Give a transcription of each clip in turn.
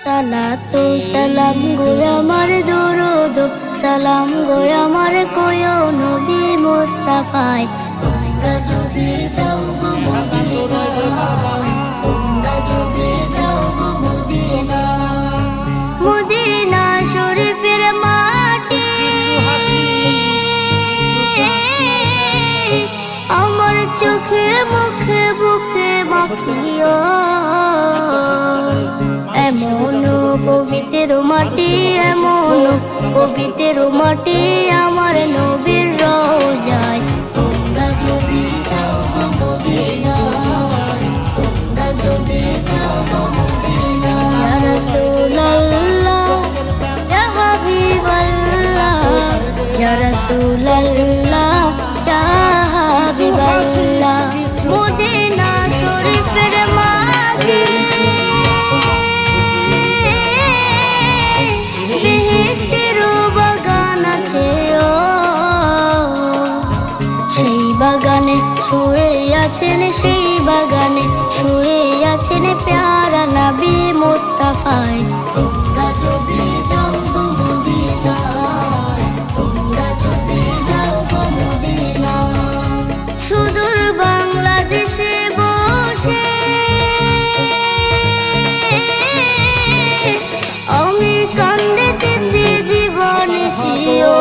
সালাতু সালাম গো আমার দরুদ সালাম গো আমার কোয় নবী মুস্তাফায়। তোমরা যদি যাও গো মদিনায়, তোমরা যদি যাও গো মদিনায়, মদিনা শরীফের মাটি আমার চোখে মুখে বুকে মাখিও। এমন পবিত্র মাটি, এমন পবিত্র মাটি আমার নবীর রওজায়। তোমরা যদি যাও গো মদিনায়, তোমরা যদি যাও গো মদিনায়, ইয়া রাসূলুল্লাহ ইয়া হাবিবাল্লাহ, ইয়া রাসূলুল্লাহ ইয়া হাবিবাল্লাহ। মদিনা শরীফের মাঝে বেহেশতের বাগান আছে, ও সেই বাগানে শুয়ে আছেন, সেই বাগানে শুয়ে আছেন প্যারা নবী মুস্তাফায়। তোমরা যদি যাও গো মদিনায়, তোমরা যদি যাও গো মদিনায়, সুদূর বাংলাদেশে বসে আমি কান্দিতেছি দিবানিশি। ও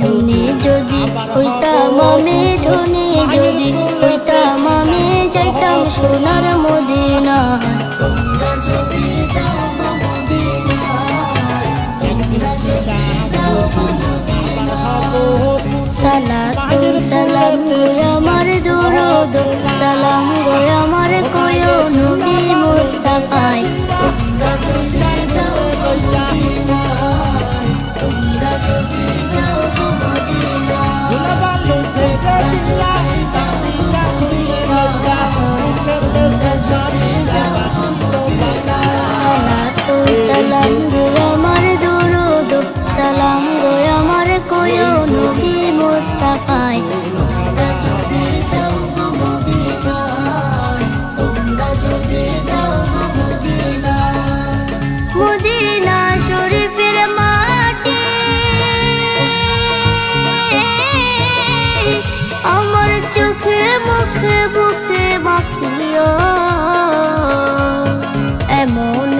ধনী যদি হইতাম আমি, ধনী যদি হইতাম আমি, যাইতাম সোনার মদিনায়। তোমরা যদি যাও গো মদিনায়, তোমরা যদি যাও গো মদিনায়, সালাতু সালাম গো আমার দরুদ সালাম গো আমার কোয় নবী মুস্তাফায়। তোমরা যদি যাও গো মদিনায়, তোমরা যদি যাও গো মদিনায়, সালাতু সালাম গো আমার দরুদ সালাম গো আমার কোয় নবী মুস্তাফায়। তোমরা যদি যাও গো মদিনায়, তোমরা যদি যাও গো মদিনায়, মদিনা শরীফের মাটি আমার চোখে মুখে বুকে মাখিও। এমন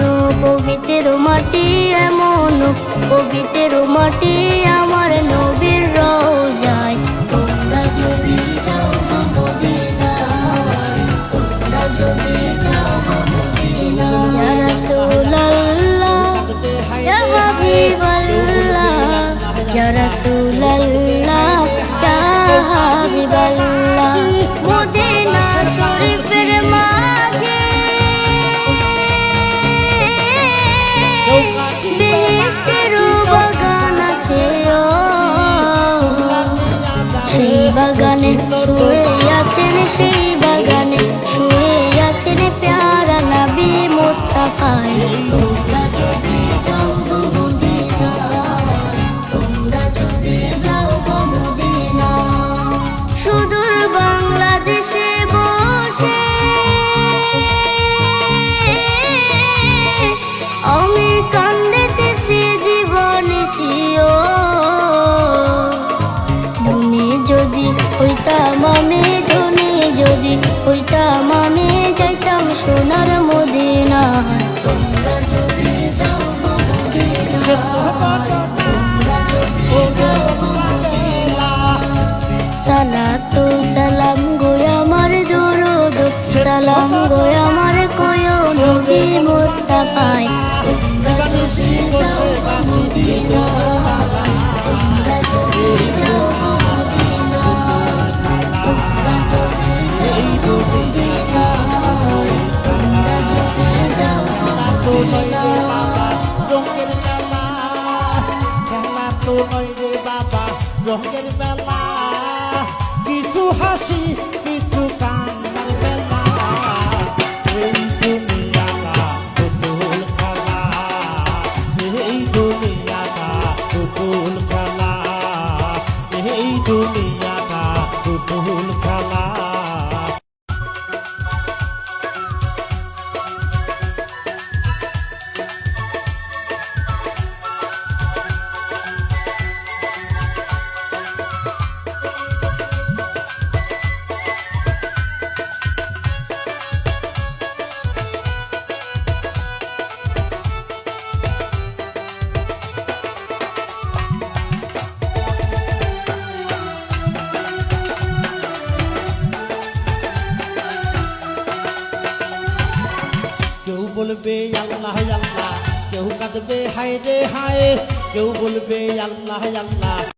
পবিত্র মাটি, এমন পবিত্র মাটি আমার নবীর রওজায়। তোমরা যদি যাও গো মদিনায়, তোমরা যদি যাও গো মদিনায়, ইয়া রাসূলুল্লাহ ইয়া হাবিবাল্লাহ, ইয়া রাসূলুল্লাহ ইয়া হাবিবাল্লাহ। মদিনা শরীফের মাঝে বেহেশতের বাগান আছে, ও সেই বাগানে শুয়ে আছেন, সেই বাগানে শুয়ে আছেন প্যারা নবী মুস্তাফায়। তোমরা যদি যাও গো মদিনায়, তোমরা যদি যাও গো মদিনায়, সুদূর বাংলাদেশে বসে আমি কান্দিতেছি দিবানিশি। ও ধনী যদি হইতাম আমি, ধনী যদি হইতাম আমি, যাইতাম সোনার মদিনায়। তোমরা যদি যাও গো মদিনায়, তোমরা যদি যাও গো মদিনায়, সালাতু সালাম গো আমার দরুদ সালাম গো আমার কোয় নবী মুস্তাফায়। তোমরা যদি যাও গো মদিনায়, তোমরা যদি যাও গো মদিনায়, তোমরা যদি যাও গো মদিনায়, তোমরা যদি যাও গো মদিনায়। রঙের মেলা, খেলা তো নয় রে বাবা, রঙের মেলা, কিছু হাসি কিছু কান্নার বেলা। এই দুনিয়াটা পুতুল খেলা, এই দুনিয়াটা পুতুল খেলা, এই দুনিয়াটা পুতুল খেলা। বলবে আল্লাহ আল্লাহ, কেউ কাঁদবে হায় রে হায়, কেউ বলবে আল্লাহ আল্লাহ।